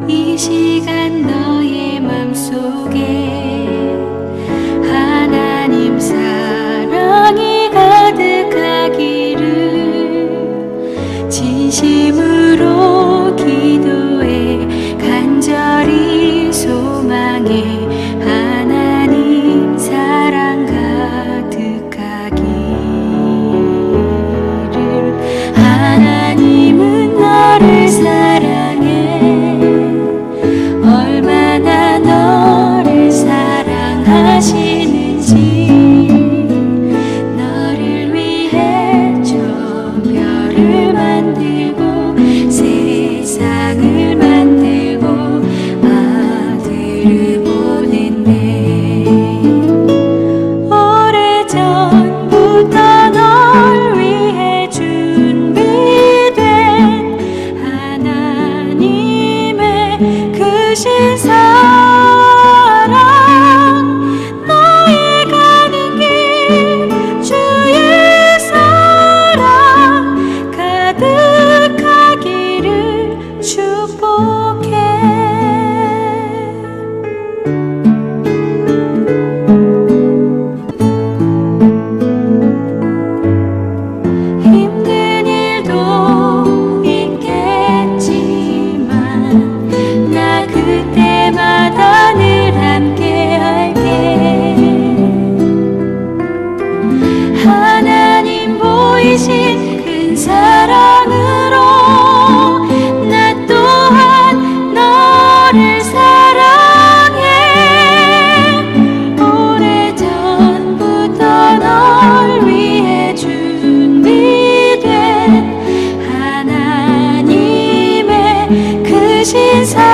이 시간 너의 맘속에 하나님 사랑이 가득하기를 진심으로 기도해 간절히 소망해 하나님 사랑 가득하기를. 하나님은 너를 사랑해 얼마나 너를 사랑하시는지 너를 위해 저 별을 만들고 세상을 만들고 아들을 보냈네. 오래전부터 널 위해 준비된 하나님의 크신 사랑 너의 가는 길 주의 사랑 가득하기를 축복해. 힘든 일도 있겠지만 나 그때마다 늘 함께 할게. 하나님 보이신 큰 사랑으로 나 또한 너를 사랑해. 오래전부터 널 위해 준비된 하나님의 크신 사랑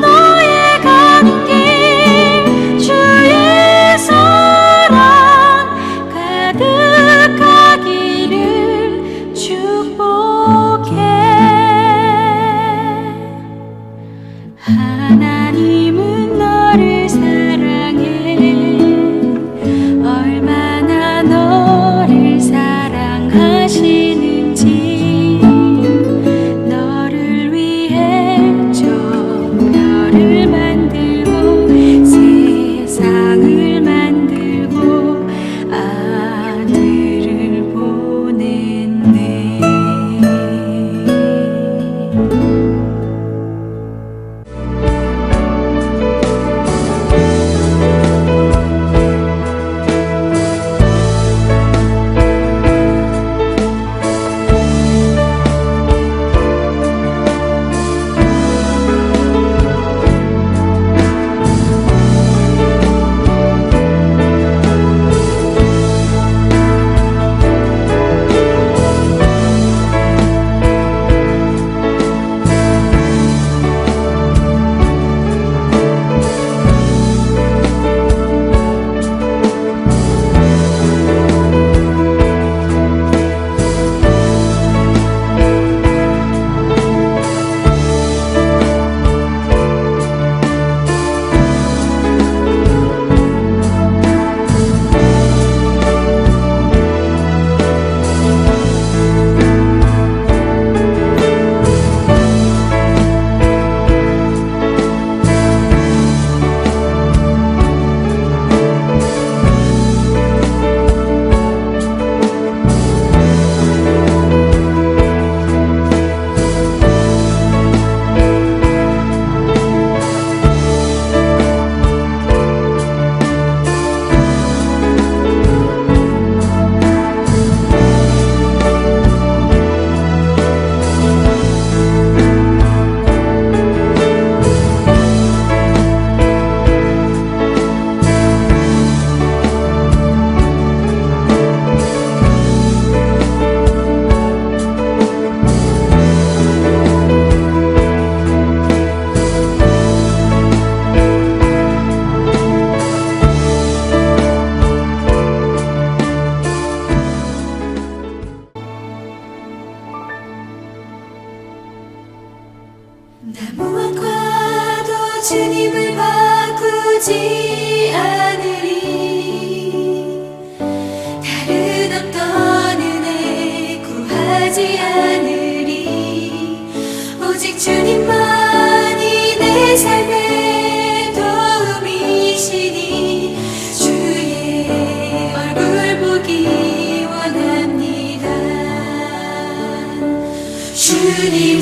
너의 가는 길 주의 사랑 가득하기를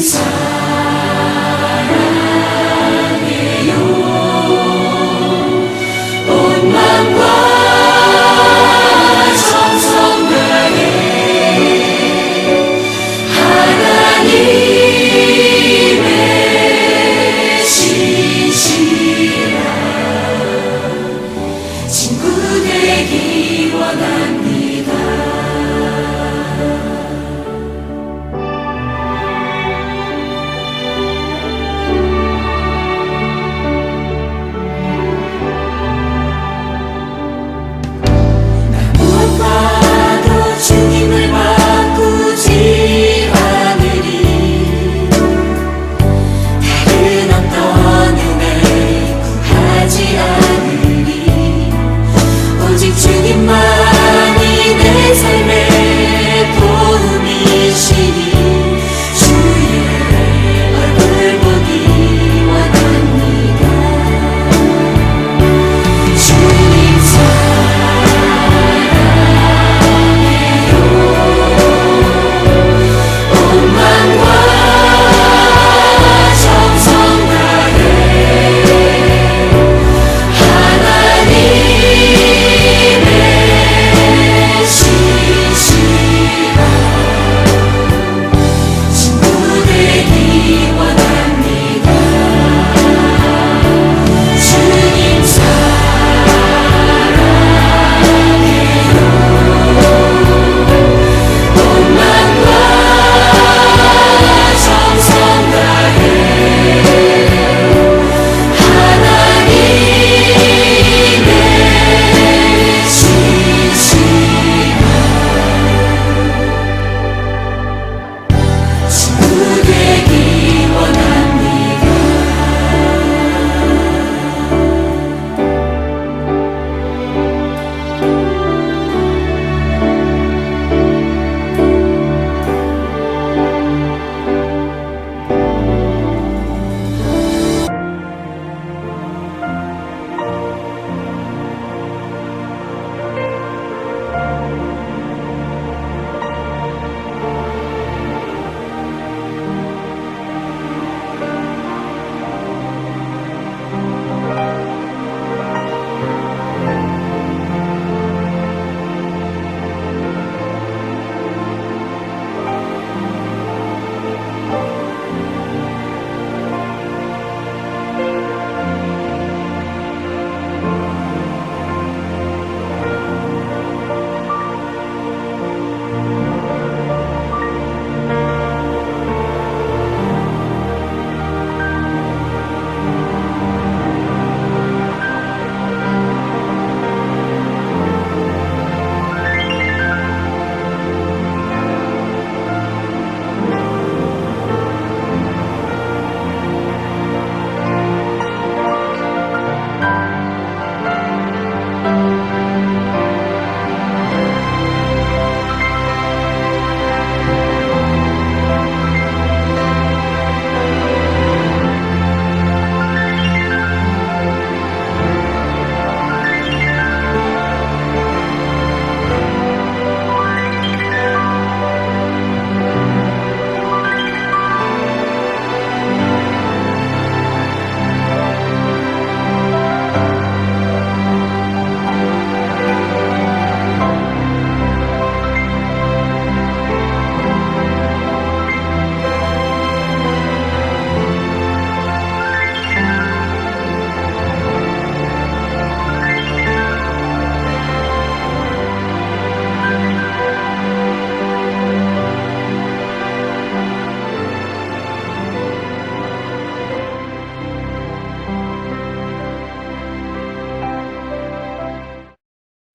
사랑해요. 온 마음과 정성 다해 하나님의 신실한 친구 되기 원합니다. 주님을 바꾸지 않으리. 다른 어떤 은혜 구하지 않으리. 오직 주님만이 내 삶의 도움이시니 주의 얼굴 보기 원합니다. 주님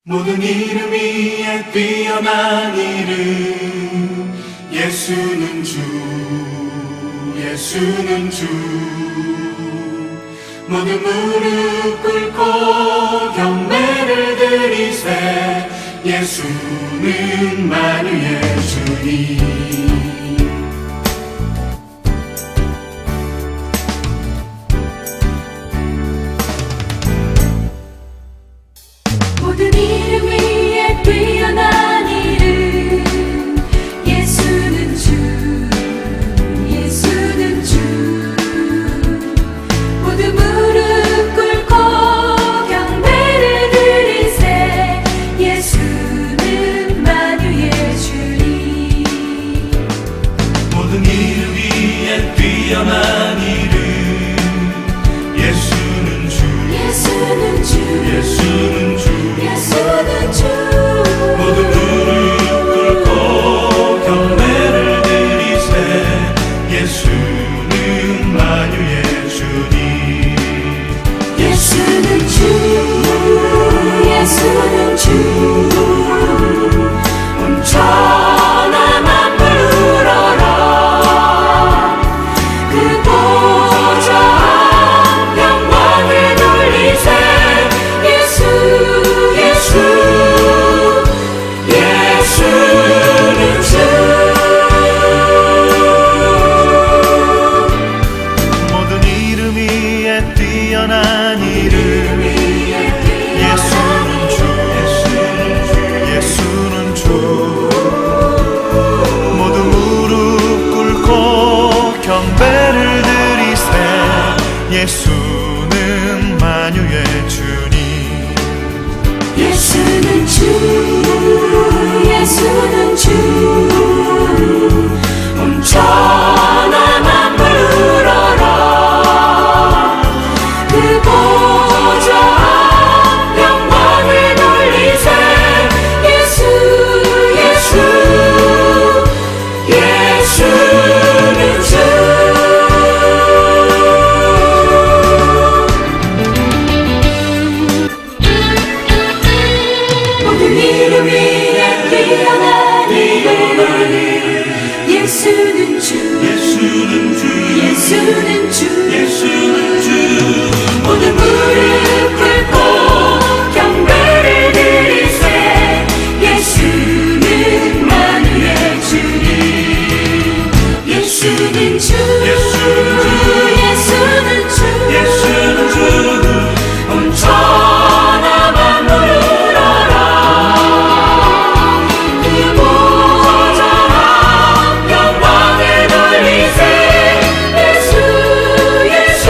모든 이름 위에 뛰어난 이름 예수는 주 예수는 주 모든 무릎 꿇고 경배를 드리세 예수는 만유의 주님 모든 이름 위에 뛰어난 이름 예수는 주 예수 주 온천하 만물 우러러 그 보좌 영광을 돌리세 예수 예수 예수는 주 모든 이름 위에 뛰어난 이름 예수는 주 예수는 주 모두 무릎 꿇고 경배를 드리세 예수는 만유의 주님 예수는 주 예수는 주 온천하 만물 우러러 그 보좌 영광을 돌리세 예수 예수 예수는 주 모든 이름 위에 뛰어난 이름 예수는 주 예수는 주 예수는 주 예수는 주 모든 무릎 꿇고 경배를 드리세 예수는 만유의 주님 예수는 주 예수는 주 예수는 주 온천하 만물 우러러 그 보좌 영광을 돌리세 예수 예수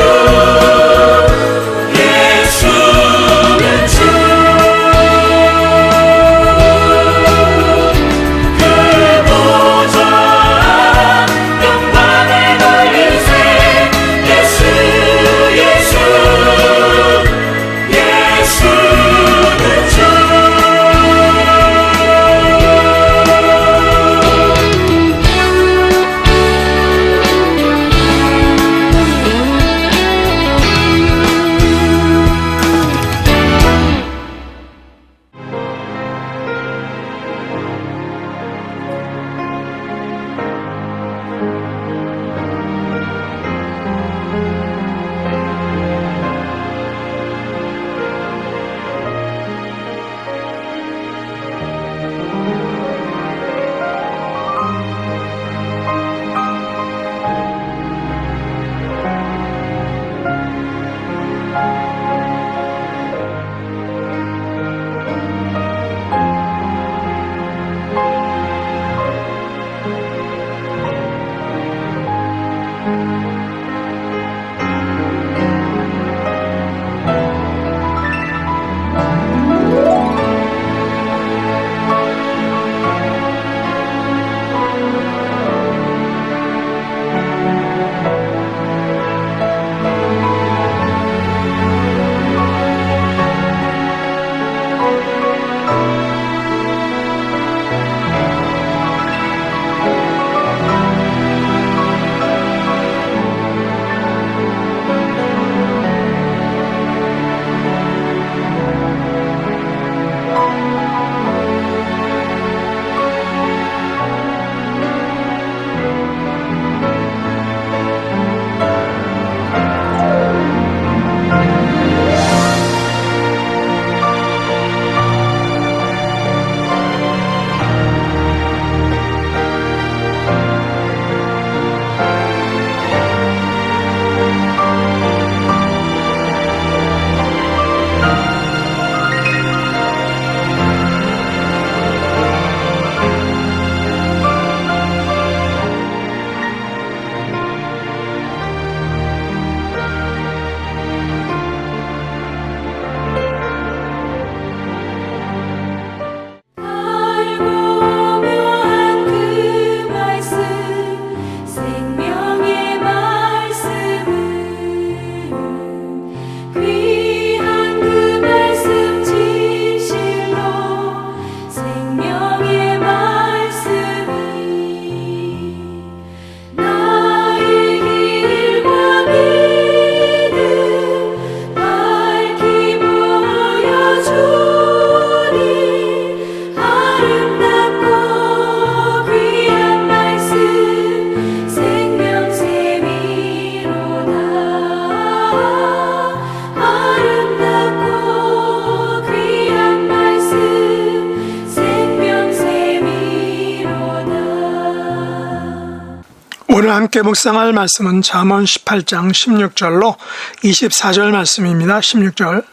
함께 묵상할 말씀은 잠언 18장 16절로 24절 말씀입니다. 16절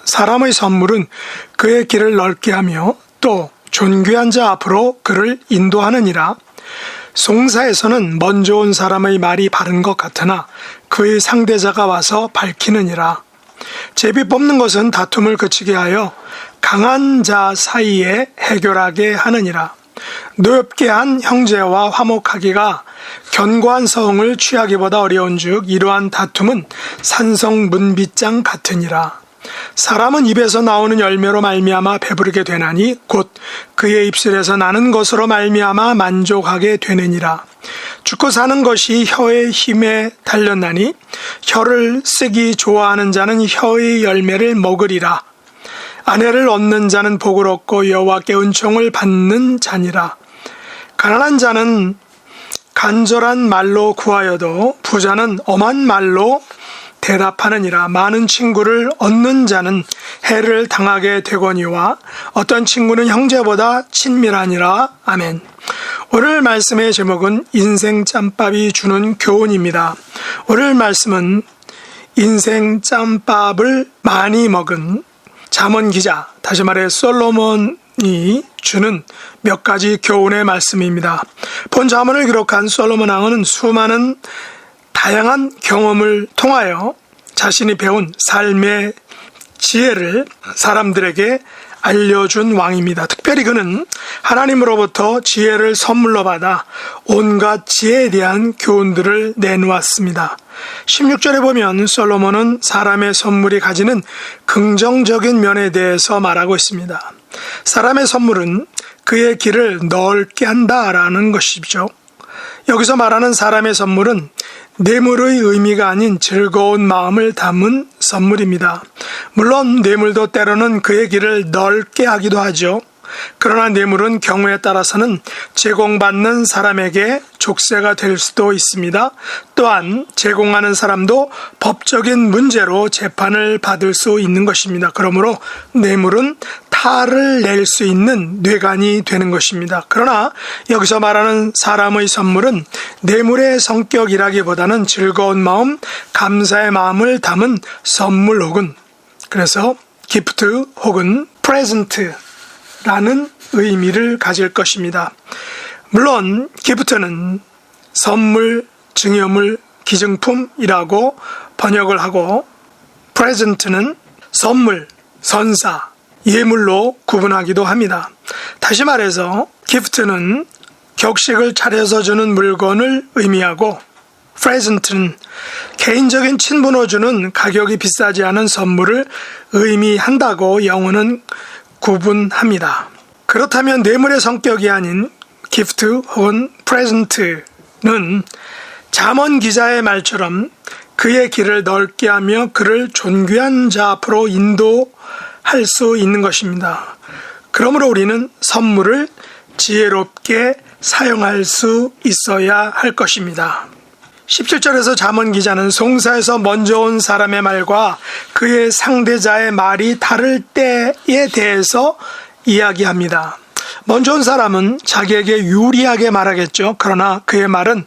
사람의 선물은 그의 길을 넓게 하며 또 존귀한 자 앞으로 그를 인도하느니라. 송사에서는 먼저 온 사람의 말이 바른 것 같으나 그의 상대자가 와서 밝히느니라. 제비 뽑는 것은 다툼을 그치게 하여 강한 자 사이에 해결하게 하느니라. 노엽게 한 형제와 화목하기가 견고한 성을 취하기보다 어려운즉 이러한 다툼은 산성 문빗장 같으니라. 사람은 입에서 나오는 열매로 말미암아 배부르게 되나니 곧 그의 입술에서 나는 것으로 말미암아 만족하게 되느니라. 죽고 사는 것이 혀의 힘에 달렸나니 혀를 쓰기 좋아하는 자는 혀의 열매를 먹으리라. 아내를 얻는 자는 복을 얻고 여호와께 은총을 받는 자니라. 가난한 자는 간절한 말로 구하여도 부자는 엄한 말로 대답하느니라. 많은 친구를 얻는 자는 해를 당하게 되거니와 어떤 친구는 형제보다 친밀하니라. 아멘. 오늘 말씀의 제목은 인생 짬밥이 주는 교훈입니다. 오늘 말씀은 인생 짬밥을 많이 먹은 잠언 기자, 다시 말해 솔로몬이 주는 몇 가지 교훈의 말씀입니다. 본 잠언을 기록한 솔로몬 왕은 수많은 다양한 경험을 통하여 자신이 배운 삶의 지혜를 사람들에게 알려준 왕입니다. 특별히 그는 하나님으로부터 지혜를 선물로 받아 온갖 지혜에 대한 교훈들을 내놓았습니다. 16절에 보면 솔로몬은 사람의 선물이 가지는 긍정적인 면에 대해서 말하고 있습니다. 사람의 선물은 그의 길을 넓게 한다라는 것이죠. 여기서 말하는 사람의 선물은 뇌물의 의미가 아닌 즐거운 마음을 담은 선물입니다. 물론 뇌물도 때로는 그의 길을 넓게 하기도 하죠. 그러나 뇌물은 경우에 따라서는 제공받는 사람에게 족쇄가 될 수도 있습니다. 또한 제공하는 사람도 법적인 문제로 재판을 받을 수 있는 것입니다. 그러므로 뇌물은 탈을 낼 수 있는 뇌관이 되는 것입니다. 그러나 여기서 말하는 사람의 선물은 뇌물의 성격이라기보다는 즐거운 마음, 감사의 마음을 담은 선물 혹은 그래서 기프트 혹은 프레젠트 라는 의미를 가질 것입니다. 물론 기프트는 선물, 증여물, 기증품이라고 번역을 하고 프레젠트는 선물, 선사, 예물로 구분하기도 합니다. 다시 말해서 기프트는 격식을 차려서 주는 물건을 의미하고 프레젠트는 개인적인 친분으로 주는 가격이 비싸지 않은 선물을 의미한다고 영어는 구분합니다. 그렇다면 뇌물의 성격이 아닌 기프트 혹은 프레젠트는 잠언 기자의 말처럼 그의 길을 넓게 하며 그를 존귀한 자 앞으로 인도할 수 있는 것입니다. 그러므로 우리는 선물을 지혜롭게 사용할 수 있어야 할 것입니다. 17절에서 잠언 기자는 송사에서 먼저 온 사람의 말과 그의 상대자의 말이 다를 때에 대해서 이야기합니다. 먼저 온 사람은 자기에게 유리하게 말하겠죠. 그러나 그의 말은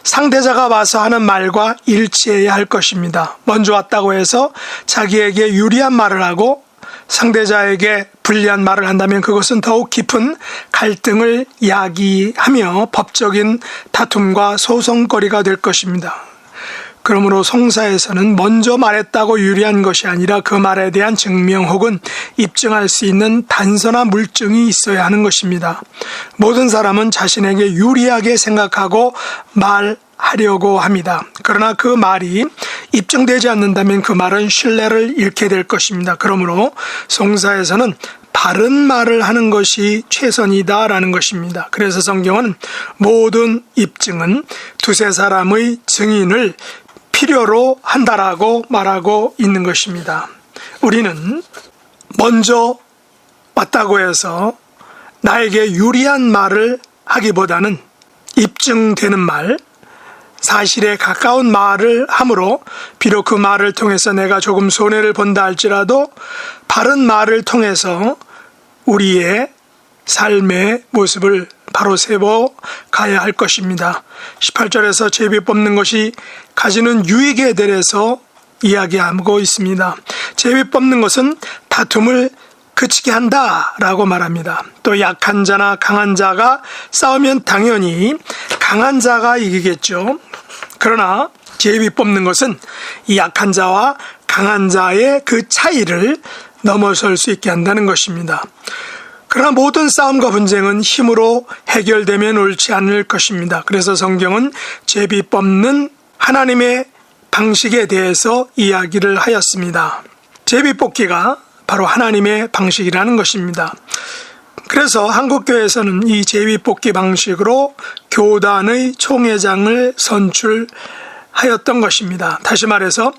상대자가 와서 하는 말과 일치해야 할 것입니다. 먼저 왔다고 해서 자기에게 유리한 말을 하고 상대자에게 불리한 말을 한다면 그것은 더욱 깊은 갈등을 야기하며 법적인 다툼과 소송거리가 될 것입니다. 그러므로 송사에서는 먼저 말했다고 유리한 것이 아니라 그 말에 대한 증명 혹은 입증할 수 있는 단서나 물증이 있어야 하는 것입니다. 모든 사람은 자신에게 유리하게 생각하고 말하려고 합니다. 그러나 그 말이 입증되지 않는다면 그 말은 신뢰를 잃게 될 것입니다. 그러므로 송사에서는 바른 말을 하는 것이 최선이다라는 것입니다. 그래서 성경은 모든 입증은 두세 사람의 증인을 필요로 한다라고 말하고 있는 것입니다. 우리는 먼저 왔다고 해서 나에게 유리한 말을 하기보다는 입증되는 말, 사실에 가까운 말을 함으로 비록 그 말을 통해서 내가 조금 손해를 본다 할지라도 바른 말을 통해서 우리의 삶의 모습을 바로 세워 가야 할 것입니다. 18절에서 제비 뽑는 것이 가지는 유익에 대해서 이야기하고 있습니다. 제비 뽑는 것은 다툼을 그치게 한다라고 말합니다. 또 약한 자나 강한 자가 싸우면 당연히 강한 자가 이기겠죠. 그러나 제비 뽑는 것은 이 약한 자와 강한 자의 그 차이를 넘어설 수 있게 한다는 것입니다. 그러나 모든 싸움과 분쟁은 힘으로 해결되면 옳지 않을 것입니다. 그래서 성경은 제비 뽑는 하나님의 방식에 대해서 이야기를 하였습니다. 제비 뽑기가 바로 하나님의 방식이라는 것입니다. 그래서 한국교회에서는 이 제비 뽑기 방식으로 교단의 총회장을 선출하였던 것입니다. 다시 말해서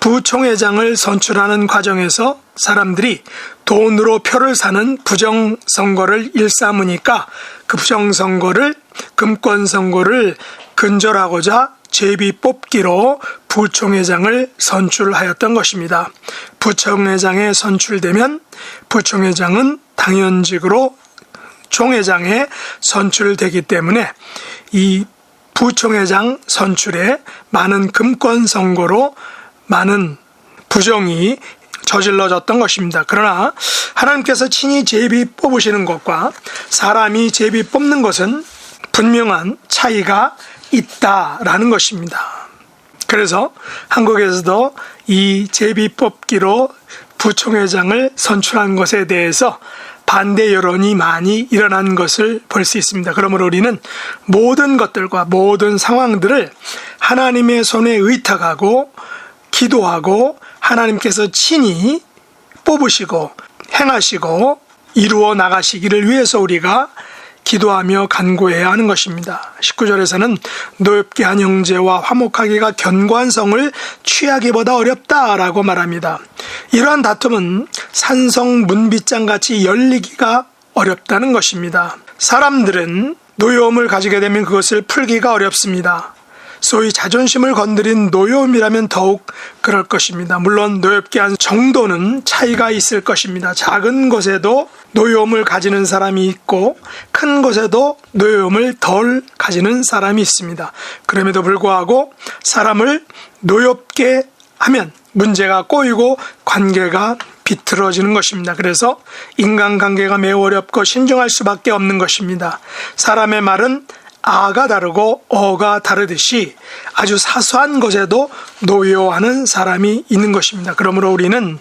부총회장을 선출하는 과정에서 사람들이 돈으로 표를 사는 부정선거를 일삼으니까 그 부정선거를, 금권선거를 근절하고자 제비 뽑기로 부총회장을 선출하였던 것입니다. 부총회장에 선출되면 부총회장은 당연직으로 총회장에 선출되기 때문에 이 부총회장 선출에 많은 금권선거로 많은 부정이 저질러졌던 것입니다. 그러나 하나님께서 친히 제비 뽑으시는 것과 사람이 제비 뽑는 것은 분명한 차이가 있다라는 것입니다. 그래서 한국에서도 이 제비 뽑기로 부총회장을 선출한 것에 대해서 반대 여론이 많이 일어난 것을 볼 수 있습니다. 그러므로 우리는 모든 것들과 모든 상황들을 하나님의 손에 의탁하고 기도하고 하나님께서 친히 뽑으시고 행하시고 이루어 나가시기를 위해서 우리가 기도하며 간구해야 하는 것입니다. 19절에서는 노엽게 한 형제와 화목하기가 견고한 성을 취하기보다 어렵다라고 말합니다. 이러한 다툼은 산성 문빗장같이 열리기가 어렵다는 것입니다. 사람들은 노여움을 가지게 되면 그것을 풀기가 어렵습니다. 소위 자존심을 건드린 노여움이라면 더욱 그럴 것입니다. 물론 노엽게 한 정도는 차이가 있을 것입니다. 작은 것에도 노여움을 가지는 사람이 있고 큰 것에도 노여움을 덜 가지는 사람이 있습니다. 그럼에도 불구하고 사람을 노엽게 하면 문제가 꼬이고 관계가 비틀어지는 것입니다. 그래서 인간관계가 매우 어렵고 신중할 수밖에 없는 것입니다. 사람의 말은 아가 다르고 어가 다르듯이 아주 사소한 것에도 노여워하는 사람이 있는 것입니다. 그러므로 우리는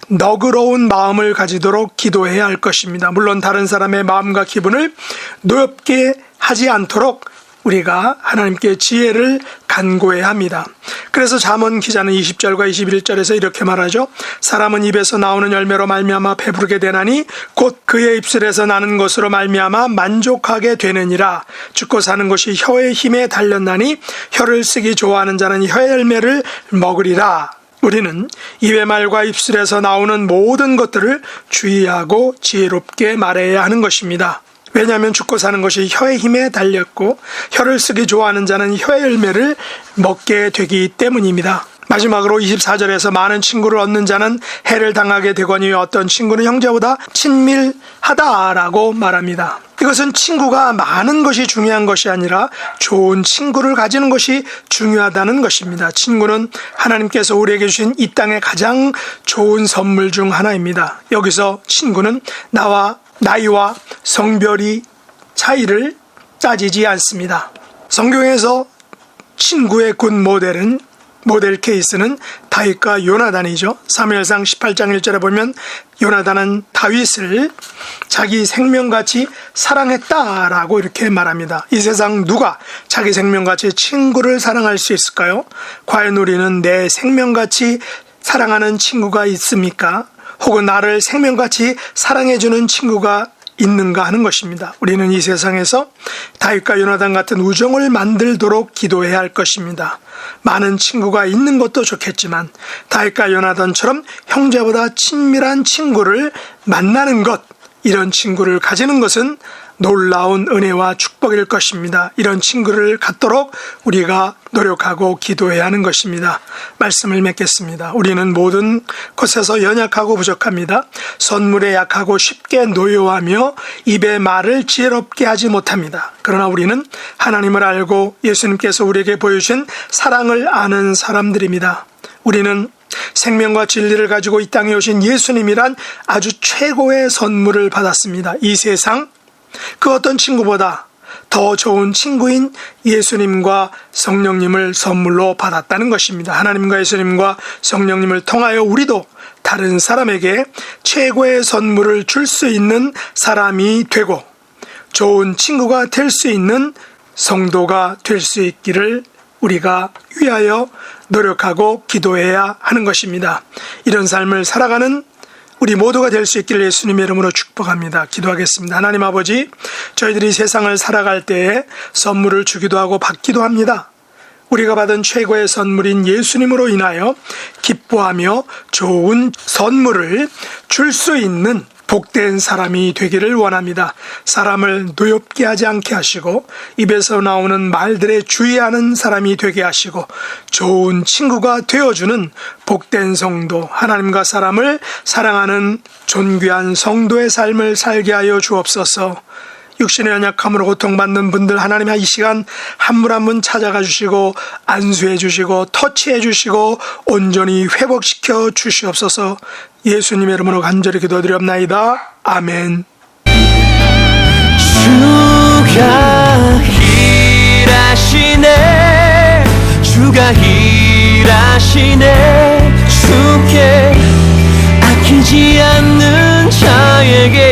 너그러운 마음을 가지도록 기도해야 할 것입니다. 물론 다른 사람의 마음과 기분을 노엽게 하지 않도록 우리가 하나님께 지혜를 간구해야 합니다. 그래서 잠언 기자는 20절과 21절에서 이렇게 말하죠. 사람은 입에서 나오는 열매로 말미암아 배부르게 되나니 곧 그의 입술에서 나는 것으로 말미암아 만족하게 되느니라. 죽고 사는 것이 혀의 힘에 달렸나니 혀를 쓰기 좋아하는 자는 혀의 열매를 먹으리라. 우리는 입의 말과 입술에서 나오는 모든 것들을 주의하고 지혜롭게 말해야 하는 것입니다. 왜냐하면 죽고 사는 것이 혀의 힘에 달렸고 혀를 쓰기 좋아하는 자는 혀의 열매를 먹게 되기 때문입니다. 마지막으로 24절에서 많은 친구를 얻는 자는 해를 당하게 되거니 어떤 친구는 형제보다 친밀하다라고 말합니다. 이것은 친구가 많은 것이 중요한 것이 아니라 좋은 친구를 가지는 것이 중요하다는 것입니다. 친구는 하나님께서 우리에게 주신 이 땅의 가장 좋은 선물 중 하나입니다. 여기서 친구는 나이와 성별이 차이를 따지지 않습니다. 성경에서 친구의 굿 모델 케이스는 다윗과 요나단이죠. 사무엘상 18장 1절에 보면 요나단은 다윗을 자기 생명같이 사랑했다라고 이렇게 말합니다. 이 세상 누가 자기 생명같이 친구를 사랑할 수 있을까요? 과연 우리는 내 생명같이 사랑하는 친구가 있습니까? 혹은 나를 생명같이 사랑해주는 친구가 있는가 하는 것입니다. 우리는 이 세상에서 다윗과 요나단 같은 우정을 만들도록 기도해야 할 것입니다. 많은 친구가 있는 것도 좋겠지만 다윗과 요나단처럼 형제보다 친밀한 친구를 만나는 것, 이런 친구를 가지는 것은 놀라운 은혜와 축복일 것입니다. 이런 친구를 갖도록 우리가 노력하고 기도해야 하는 것입니다. 말씀을 맺겠습니다. 우리는 모든 것에서 연약하고 부족합니다. 선물에 약하고 쉽게 노여워하며 입의 말을 지혜롭게 하지 못합니다. 그러나 우리는 하나님을 알고 예수님께서 우리에게 보여주신 사랑을 아는 사람들입니다. 우리는 생명과 진리를 가지고 이 땅에 오신 예수님이란 아주 최고의 선물을 받았습니다. 이 세상 그 어떤 친구보다 더 좋은 친구인 예수님과 성령님을 선물로 받았다는 것입니다. 하나님과 예수님과 성령님을 통하여 우리도 다른 사람에게 최고의 선물을 줄 수 있는 사람이 되고 좋은 친구가 될 수 있는 성도가 될 수 있기를 우리가 위하여 노력하고 기도해야 하는 것입니다. 이런 삶을 살아가는 우리 모두가 될 수 있기를 예수님의 이름으로 축복합니다. 기도하겠습니다. 하나님 아버지, 저희들이 세상을 살아갈 때에 선물을 주기도 하고 받기도 합니다. 우리가 받은 최고의 선물인 예수님으로 인하여 기뻐하며 좋은 선물을 줄 수 있는 복된 사람이 되기를 원합니다. 사람을 노엽게 하지 않게 하시고 입에서 나오는 말들에 주의하는 사람이 되게 하시고 좋은 친구가 되어주는 복된 성도, 하나님과 사람을 사랑하는 존귀한 성도의 삶을 살게 하여 주옵소서. 육신의 연약함으로 고통받는 분들 하나님 이 시간 한 분 한 분 찾아가 주시고 안수해 주시고 터치해 주시고 온전히 회복시켜 주시옵소서. 예수님의 이름으로 간절히 기도드리옵나이다. 아멘. 주가 일하시네, 주가 일하시네. 주께 아끼지 않는 자에게